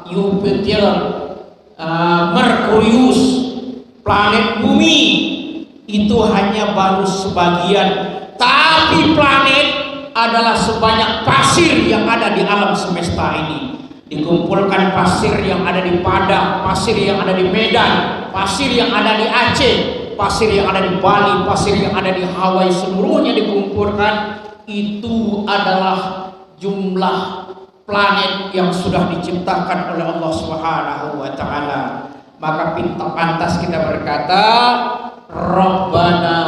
Jupiter, Merkurius, planet bumi itu hanya baru sebagian, tapi planet adalah sebanyak pasir yang ada di alam semesta ini. Dikumpulkan pasir yang ada di Padang, pasir yang ada di Medan, pasir yang ada di Aceh, pasir yang ada di Bali, pasir yang ada di Hawaii, seluruhnya dikumpulkan. Itu adalah jumlah planet yang sudah diciptakan oleh Allah Subhanahu wa taala. Maka pantas kita berkata, Rabbana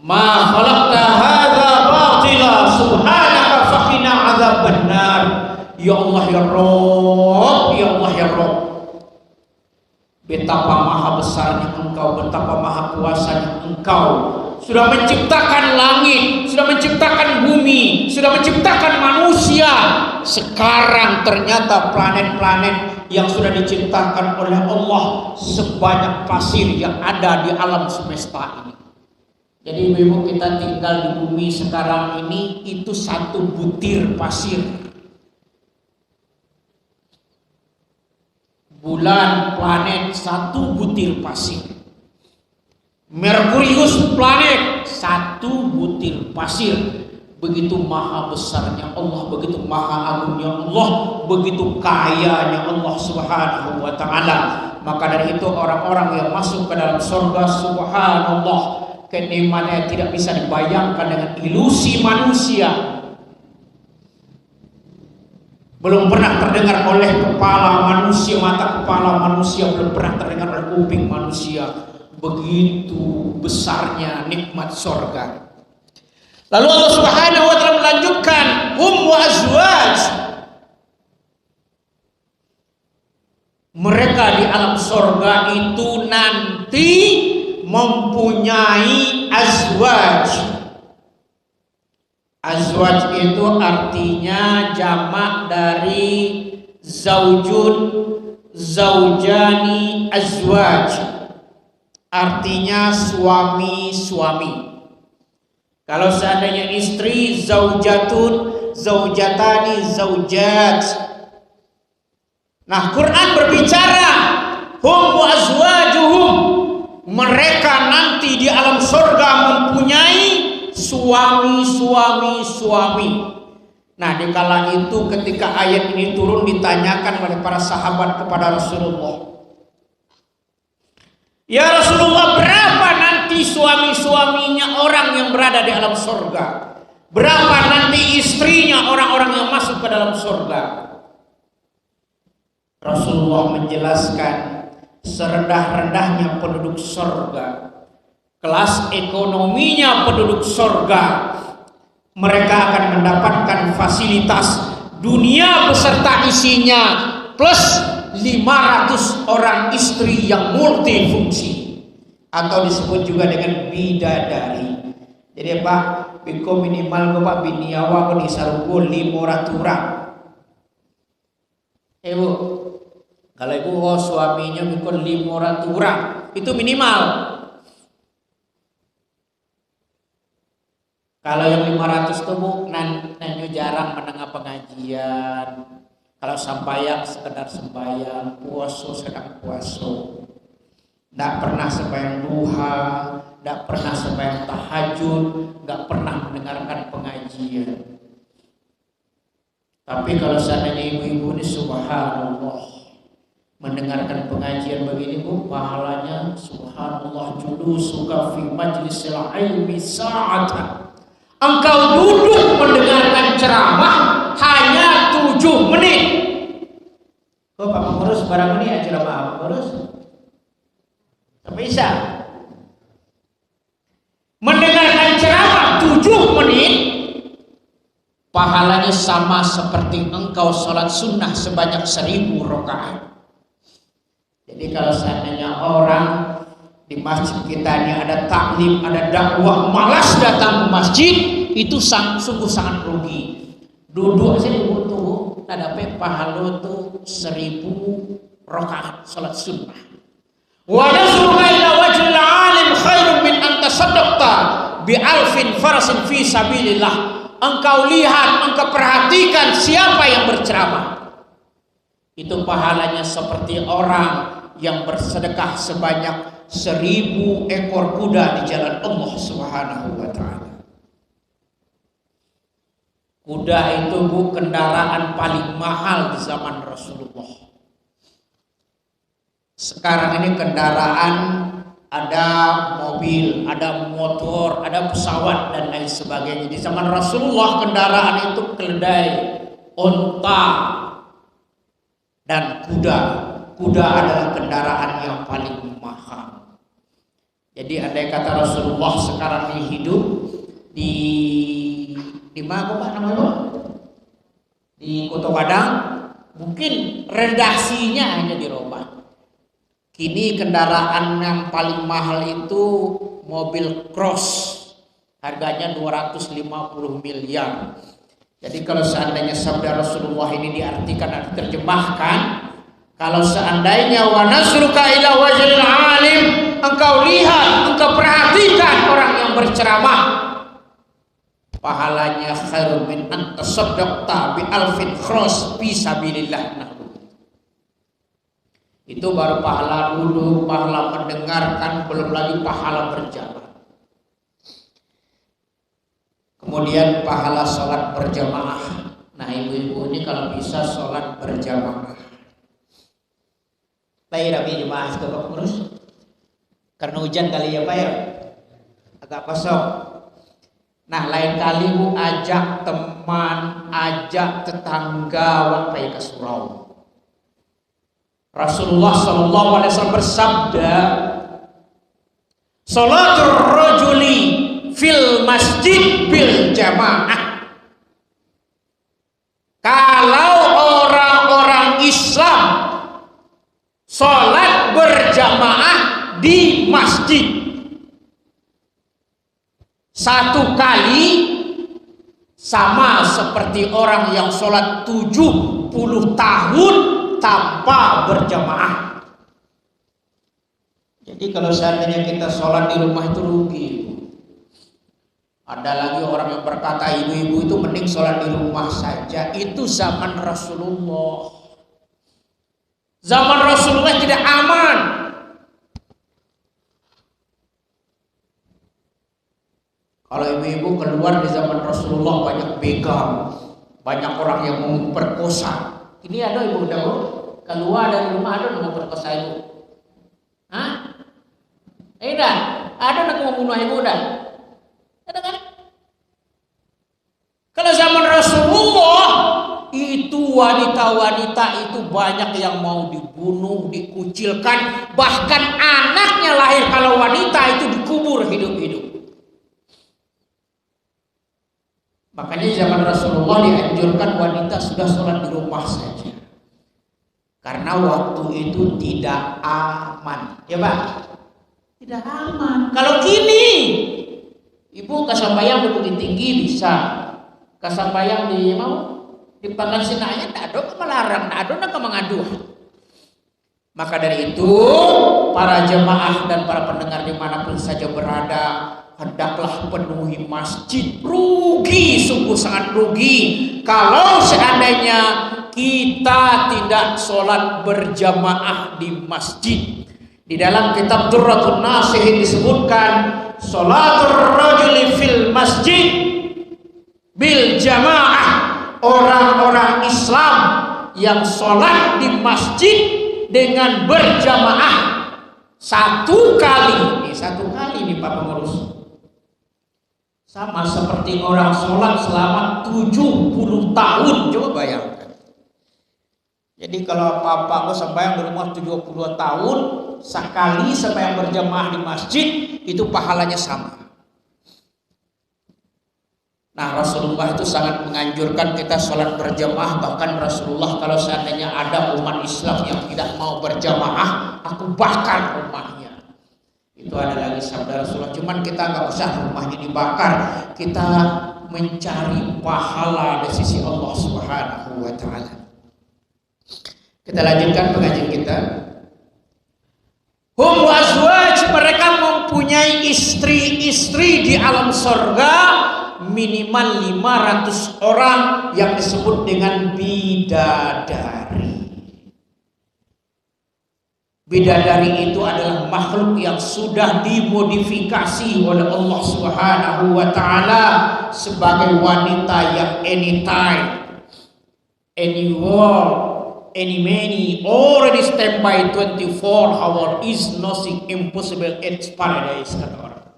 ma khalaqta hadza batila subhanaka faqina adzabannar. Ya Allah ya Rabb, ya Allah ya Rabb, betapa maha besarnya Engkau, betapa maha kuasanya Engkau, sudah menciptakan langit, sudah menciptakan bumi, sudah menciptakan manusia. Sekarang ternyata planet-planet yang sudah diciptakan oleh Allah sebanyak pasir yang ada di alam semesta ini. Jadi ibu kita tinggal di bumi sekarang ini itu satu butir pasir. Bulan, planet, satu butir pasir. Merkurius, planet, satu butir pasir. Begitu maha besarnya Allah, begitu maha agungnya Allah, begitu kayanya Allah Subhanahu wa ta'ala. Maka dari itu orang-orang yang masuk ke dalam surga, subhanallah, kenikmatannya tidak bisa dibayangkan dengan ilusi manusia. Belum pernah terdengar oleh kepala manusia, mata kepala manusia, belum pernah terdengar oleh kuping manusia. Begitu besarnya nikmat surga. Lalu Allah Subhanahu wa taala melanjutkan, hum wa azwaj. Mereka di alam surga itu nanti mempunyai azwaj. Azwaj itu artinya jamak dari zaujun, zaujani, azwaj. Artinya suami-suami. Kalau seandainya istri, zaujatun, zaujatani, zaujat. Nah, Quran berbicara hum wa azwajuhum. Mereka nanti di alam surga mempunyai suami. Nah, dikala itu ketika ayat ini turun ditanyakan oleh para sahabat kepada Rasulullah, ya Rasulullah, berapa nanti suami-suaminya orang yang berada di alam surga? Berapa nanti istrinya orang-orang yang masuk ke dalam surga? Rasulullah menjelaskan, serendah-rendahnya penduduk surga, kelas ekonominya penduduk surga, mereka akan mendapatkan fasilitas dunia beserta isinya plus 500 orang istri yang multifungsi, atau disebut juga dengan bidadari. Jadi Pak, biko minimal Pak biniawa ko disarugo 500 orang. Ibu, kalau ibu suaminya biko 500 orang, itu minimal. Kalau yang 500 tuh Bu, nanyo jarang mendengar pengajian. Kalau sembahyang sekedar sembahyang, puasa sedang puasa. Tidak pernah sembahyang duha, tidak pernah sembahyang tahajud, tidak pernah mendengarkan pengajian. Tapi kalau seandainya ibu-ibu ini subhanallah mendengarkan pengajian begini Bu, pahalanya subhanallah julusuka fi majlisil ilmi sa'atan. Engkau duduk mendengarkan ceramah hanya 7 menit. Oh Pak Pengurus, barang ini ya ceramah Pak Pengurus? Bisa mendengarkan ceramah 7 menit, pahalanya sama seperti engkau sholat sunnah sebanyak 1000 rakaat. Jadi kalau seandainya orang di masjid kita ini ada taklim, ada dakwah, malas datang ke masjid, itu sungguh sangat rugi. Duduk aja butuh ada pahala tuh 1000 rakaat salat sunnah. Wa nasruka ila wajhil alim khairun min an tasaddaqta bi alfin farasin fi sabilillah. Engkau lihat, engkau perhatikan siapa yang berceramah. itu pahalanya seperti orang yang bersedekah sebanyak 1000 ekor kuda di jalan Allah Subhanahu wa ta'ala. Kuda itu bu kendaraan paling mahal di zaman Rasulullah. Sekarang ini kendaraan ada mobil, ada motor, ada pesawat dan lain sebagainya. Di zaman Rasulullah kendaraan itu keledai, onta, dan kuda. Kuda adalah kendaraan yang paling mahal. Jadi andai kata Rasulullah sekarang ini hidup di mana Pak namanya? Di Kota Padang, mungkin redaksinya hanya dirubah. Kini kendaraan yang paling mahal itu mobil cross, harganya 250 miliar. Jadi kalau seandainya sabda Rasulullah ini diartikan dan diterjemahkan, kalau seandainya wa nasruka ila wajhil alim, engkau lihat, engkau perhatikan orang yang berceramah, pahalanya khairun min an tasaddaqta bi alfin cross fi sabilillah. Itu baru pahala dulu, pahala mendengarkan, belum lagi pahala berjamaah. Kemudian pahala sholat berjamaah. Nah ibu-ibu ini kalau bisa sholat berjamaah. Baik Rabi jemaah itu Pak Pengurus. Karena hujan kali ya Pak ya, agak kosong. Nah lain kali bu ajak teman, ajak tetangga waktu ke surau. Rasulullah sallallahu alaihi wasallam bersabda, "Shalatul rajuli fil masjid bil jamaah." Kalau orang-orang Islam salat berjamaah di masjid satu kali sama seperti orang yang salat 70 tahun tanpa berjamaah. Jadi kalau seandainya kita sholat di rumah itu rugi. Ada lagi orang yang berkata ibu-ibu itu mending sholat di rumah saja. Itu zaman Rasulullah. Zaman Rasulullah tidak aman. Kalau ibu-ibu keluar di zaman Rasulullah banyak begal, banyak orang yang memperkosa. Ini ada ibu udah keluar dari rumah ada mau perkosa ibu. Hah? Ada nak mau bunuh ibu udah. Ada kan? Kalau zaman Rasulullah itu wanita-wanita itu banyak yang mau dibunuh, dikucilkan, bahkan anaknya lahir kalau wanita itu dikubur hidup-hidup. Makanya zaman Rasulullah dianjurkan wanita sudah sholat di rumah saja. Karena waktu itu tidak aman. Ya Pak? Tidak aman. Kalau gini, ibu kasambayang di Bukit Tinggi bisa. Kasambayang di Pangkal Sinanya tak ada melarang, tak ada nak mengadu. Maka dari itu, para jemaah dan para pendengar dimanapun saja berada, hendaklah penuhi masjid. Rugi, sungguh sangat rugi kalau seandainya kita tidak sholat berjamaah di masjid. Di dalam kitab Durratun Nasihin disebutkan sholatul rajuli fil masjid bil jamaah. Orang-orang Islam yang sholat di masjid dengan berjamaah satu kali nih Pak Pengurus, sama seperti orang sholat selama 70 tahun. Coba bayangkan. Jadi kalau Bapak sembahyang di rumah 70 tahun, sekali sembahyang berjamaah di masjid itu pahalanya sama. Nah Rasulullah itu sangat menganjurkan kita sholat berjamaah. Bahkan Rasulullah kalau seandainya ada umat Islam yang tidak mau berjamaah, aku bakar rumahnya. Itu ada lagi sabda Rasulullah. Cuman kita nggak usah rumahnya dibakar, kita mencari pahala di sisi Allah Subhanahu wa Ta'ala. Kita lanjutkan pengajian kita. Hum wa azwaj, mereka mempunyai istri-istri di alam surga minimal 500 orang yang disebut dengan bidadari. Bidadari itu adalah makhluk yang sudah dimodifikasi oleh Allah Subhanahu wa taala sebagai wanita yang anytime, anywhere, any many already stand by 24 hour is nothing impossible, it's paradise, kata orang.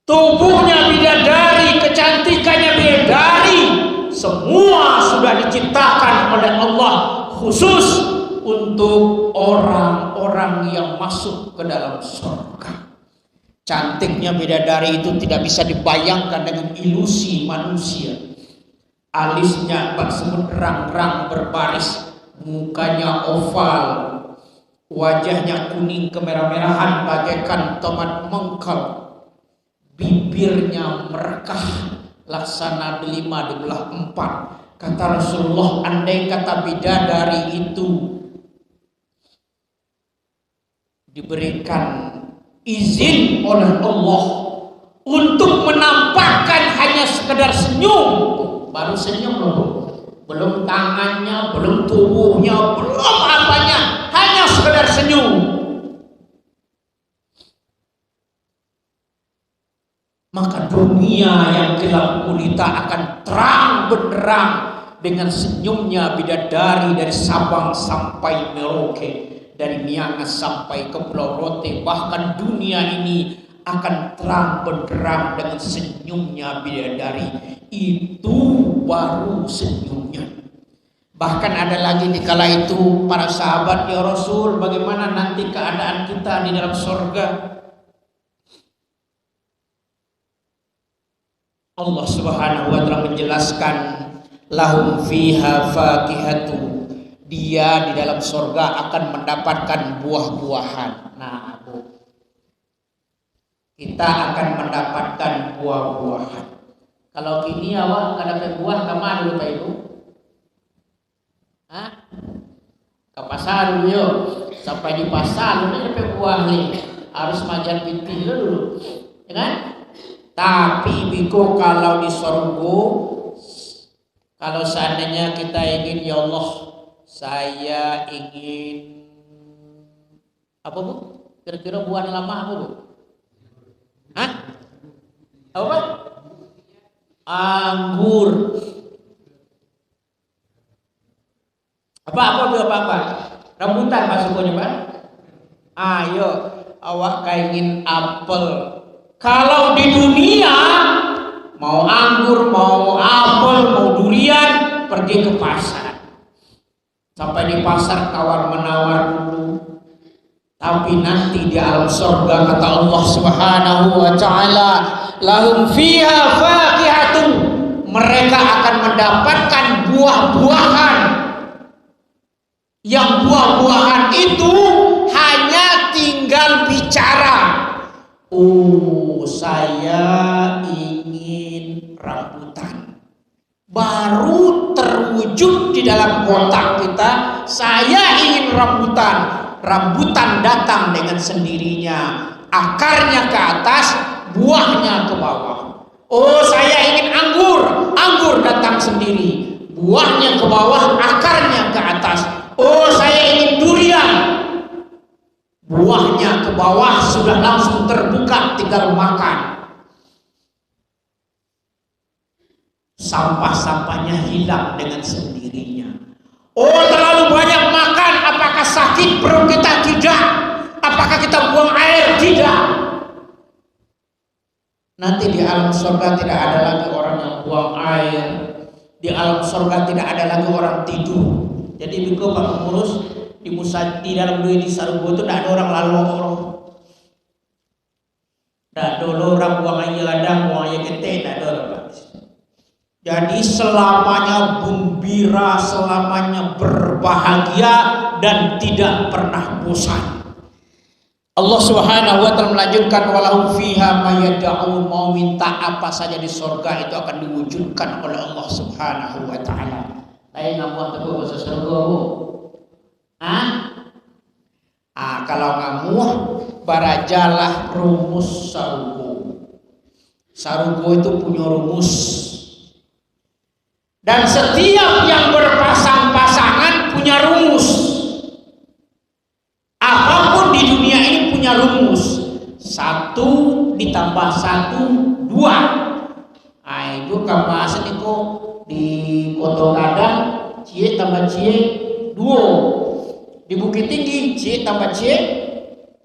Tubuhnya bidadari, kecantikannya bidadari, semua sudah diciptakan oleh Allah khusus untuk orang-orang yang masuk ke dalam surga. Cantiknya bidadari itu tidak bisa dibayangkan dengan ilusi manusia. Alisnya bersebut rang-rang berbaris, mukanya oval, wajahnya kuning kemerah-merahan bagaikan tomat mengkal, bibirnya merekah laksana delima dibelah empat. Kata Rasulullah, andai kata bidadari itu diberikan izin oleh Allah untuk menampakkan hanya sekedar senyum, baru senyum loh, belum tangannya, belum tubuhnya, belum apanya, hanya sekedar senyum, maka dunia yang gelap gulita akan terang benderang dengan senyumnya bidadari dari Sabang sampai Merauke, dari Miangas sampai ke Pulau Rote. Bahkan dunia ini akan terang benderang dengan senyumnya bidadari. Itu baru senyumnya. Bahkan ada lagi di kala itu para sahabat, ya Rasul, bagaimana nanti keadaan kita di dalam surga? Allah Subhanahu wa taala menjelaskan, lahum fiha fakihatu, dia di dalam surga akan mendapatkan buah-buahan. Nah, Bu, kita akan mendapatkan buah-buahan. Kalau kini awak nggak dapat buah, kemana dulu Pak Ibu? Hah? Ke pasar dulu yuk. Sampai di pasar dulu dapat buah nih. Harus majan binti dulu, ya kan? Tapi Biko kalau di surga, kalau seandainya kita ingin, ya Allah, saya ingin apa Bu? Kira-kira buah lama apa Bu? Hah? Apa? Anggur. Apa? Rambutan maksudnya Pak? Ayo, awak ingin apel. Kalau di dunia mau anggur, mau apel, mau durian, pergi ke pasar. Sampai di pasar tawar menawar dulu. Tapi nanti di alam surga kata Allah Subhanahu wa taala, lahum fiha faqihatun, mereka akan mendapatkan buah-buahan. Yang buah-buahan itu hanya tinggal bicara. Oh, saya ingin rambutan. Baru terwujud di dalam otak kita, saya ingin rambutan. Rambutan datang dengan sendirinya, akarnya ke atas, buahnya ke bawah. Oh, saya ingin anggur, anggur datang sendiri, buahnya ke bawah, akarnya ke atas. Oh, saya ingin durian, buahnya ke bawah, sudah langsung terbuka, tinggal makan. Sampah-sampahnya hilang dengan sendirinya. Oh, terlalu banyak makan, apakah sakit perut kita? Tidak. Apakah kita buang air? Tidak. Nanti di alam surga tidak ada lagi orang yang buang air. Di alam surga tidak ada lagi orang tidur. Jadi Biko Pak Pengurus, di dalam duit di Sarubo itu tidak ada orang lalu orang. Tidak ada orang buang air ladang, buang air gete, tidak ada orang. Jadi selamanya gembira, selamanya berbahagia dan tidak pernah bosan. Allah Subhanahu wa taala melanjutkan, walahum fiha ma yad'un, mau minta apa saja di surga itu akan diwujudkan oleh Allah Subhanahu wa taala. Lain ngamuah teguh bahasa surga Bu. Kalau ngamuah barajalah rumus sarugo. Sarugo itu punya rumus. Dan setiap yang berpasang-pasangan punya rumus. ditambah 1 2. Nah itu kamasan itu di Kota Gadang cie tambah cie 2. Di Bukit Tinggi cie tambah cie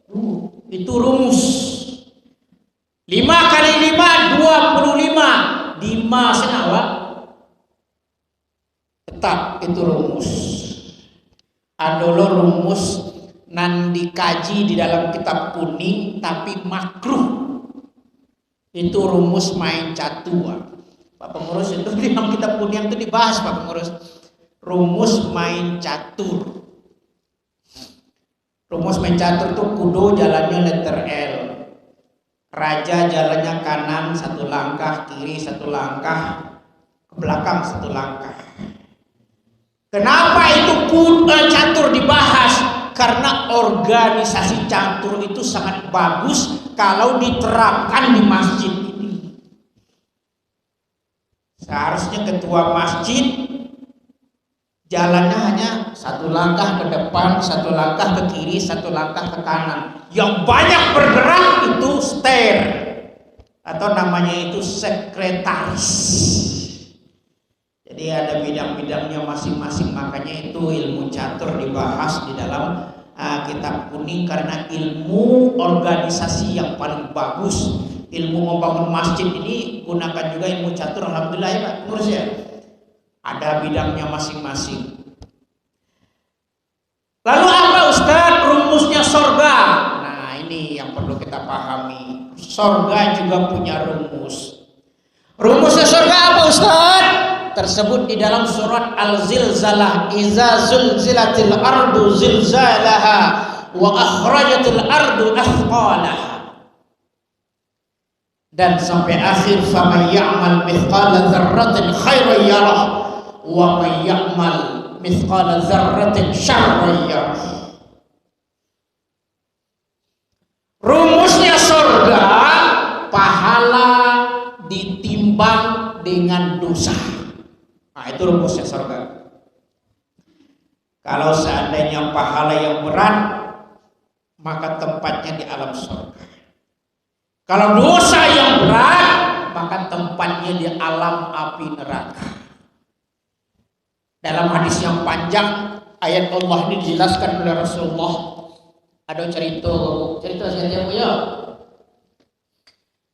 2. Itu rumus. 5 kali 5 25. Dima senawa tetap itu rumus. Adolo rumus nan dikaji di dalam kitab kuning tapi makruh. Itu rumus main catur. Pak Pengurus itu di dalam kitab kuning itu dibahas Pak Pengurus. Rumus main catur. Rumus main catur itu kudo jalannya letter L. Raja jalannya kanan 1 langkah, kiri 1 langkah, ke belakang 1 langkah. Kenapa itu catur dibahas? Karena organisasi catur itu sangat bagus kalau diterapkan di masjid ini. Seharusnya ketua masjid jalannya hanya 1 langkah ke depan, 1 langkah ke kiri, 1 langkah ke kanan. Yang banyak bergerak itu stair atau namanya itu sekretaris. Jadi ada bidang-bidangnya masing-masing, makanya itu ilmu catur dibahas di dalam kitab kuning karena ilmu organisasi yang paling bagus. Ilmu membangun masjid ini gunakan juga ilmu catur. Alhamdulillah ya Pak Pengurus ya. Ada bidangnya masing-masing. Lalu apa Ustaz rumusnya sorga? Nah ini yang perlu kita pahami. Sorga juga punya rumus. Rumusnya sorga apa Ustaz? Tersebut di dalam surat Al-Zilzalah, iza zulzilatil ardu zilzalaha wa akhrajatil ardu athqalaha. Dan sampai akhir faman ya'mal mithqala dzarratin khairan yarah wa man ya'mal mithqala dzarratin syarran yarah. Rumusnya surga, pahala ditimbang dengan dosa. Nah itu rumusnya surga. Kalau seandainya pahala yang berat, maka tempatnya di alam surga. Kalau dosa yang berat, maka tempatnya di alam api neraka. Dalam hadis yang panjang, ayat Allah ini dijelaskan oleh Rasulullah. Ada cerita saja ya.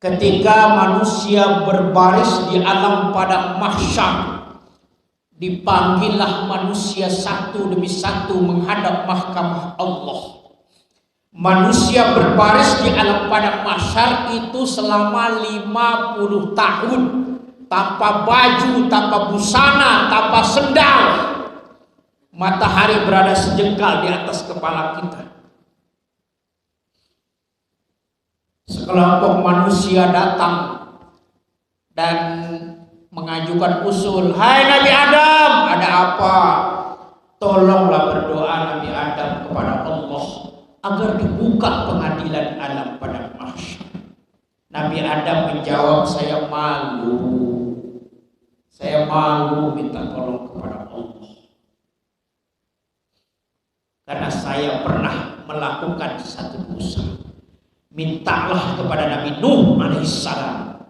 Ketika manusia berbaris di alam padang mahsyar, dipanggillah manusia satu demi satu menghadap mahkamah Allah. Manusia berbaris di alam padang mahsyar itu selama 50 tahun tanpa baju, tanpa busana, tanpa sendal. Matahari berada sejengkal di atas kepala kita. Sekelompok manusia datang dan mengajukan usul, hai Nabi Adam, ada apa? Tolonglah berdoa Nabi Adam kepada Allah agar dibuka pengadilan alam pada mahsyar. Nabi Adam menjawab, saya malu minta tolong kepada Allah karena saya pernah melakukan satu dosa. Mintalah kepada Nabi Nuh alaihissalam.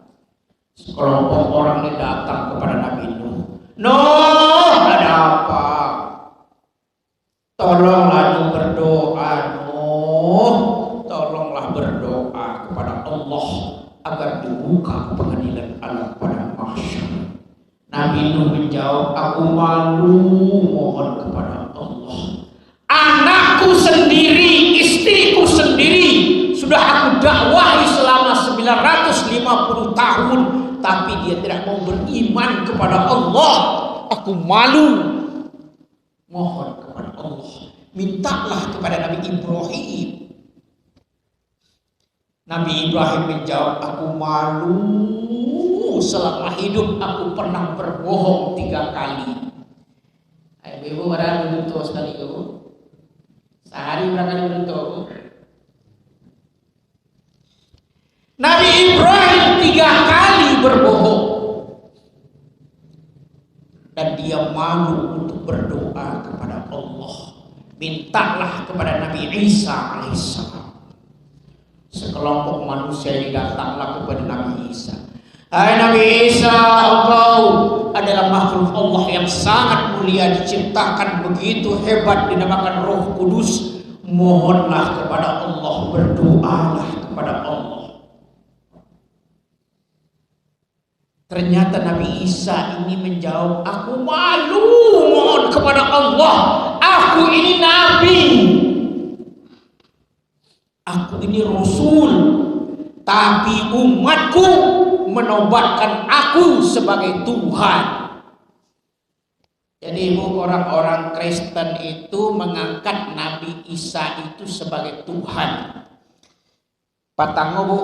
Sekelompok orang ini datang kepada Nabi Nuh. Nuh, ada apa? Tolonglah Nuh berdoa, Nuh. Tolonglah berdoa kepada Allah agar dibuka pengadilan alam pada mahsyar. Nabi Nuh menjawab, aku malu mohon kepada Allah. Anakku sendiri, istriku sendiri sudah aku dakwahi selama 950 tahun, tapi dia tidak mau beriman kepada Allah. Aku malu mohon kepada Allah. Mintalah kepada Nabi Ibrahim. Nabi Ibrahim menjawab, aku malu selama hidup aku pernah berbohong 3 kali. Ibu barang beruntung sekali ibu. Sehari berapa kali beruntung? Nabi Ibrahim 3 kali berbohong dan dia malu untuk berdoa kepada Allah. Mintalah kepada Nabi Isa alaihissalam. sekelompok manusia ini datanglah kepada Nabi Isa. Hai Nabi Isa, engkau adalah makhluk Allah yang sangat mulia, diciptakan begitu hebat, dinamakan Roh Kudus. Mohonlah kepada Allah, berdoalah kepada Allah. Ternyata Nabi Isa ini menjawab, aku malu mohon kepada Allah, aku ini Nabi, aku ini Rasul, tapi umatku menobatkan aku sebagai Tuhan. Jadi orang-orang Kristen itu mengangkat Nabi Isa itu sebagai Tuhan. Patango bu,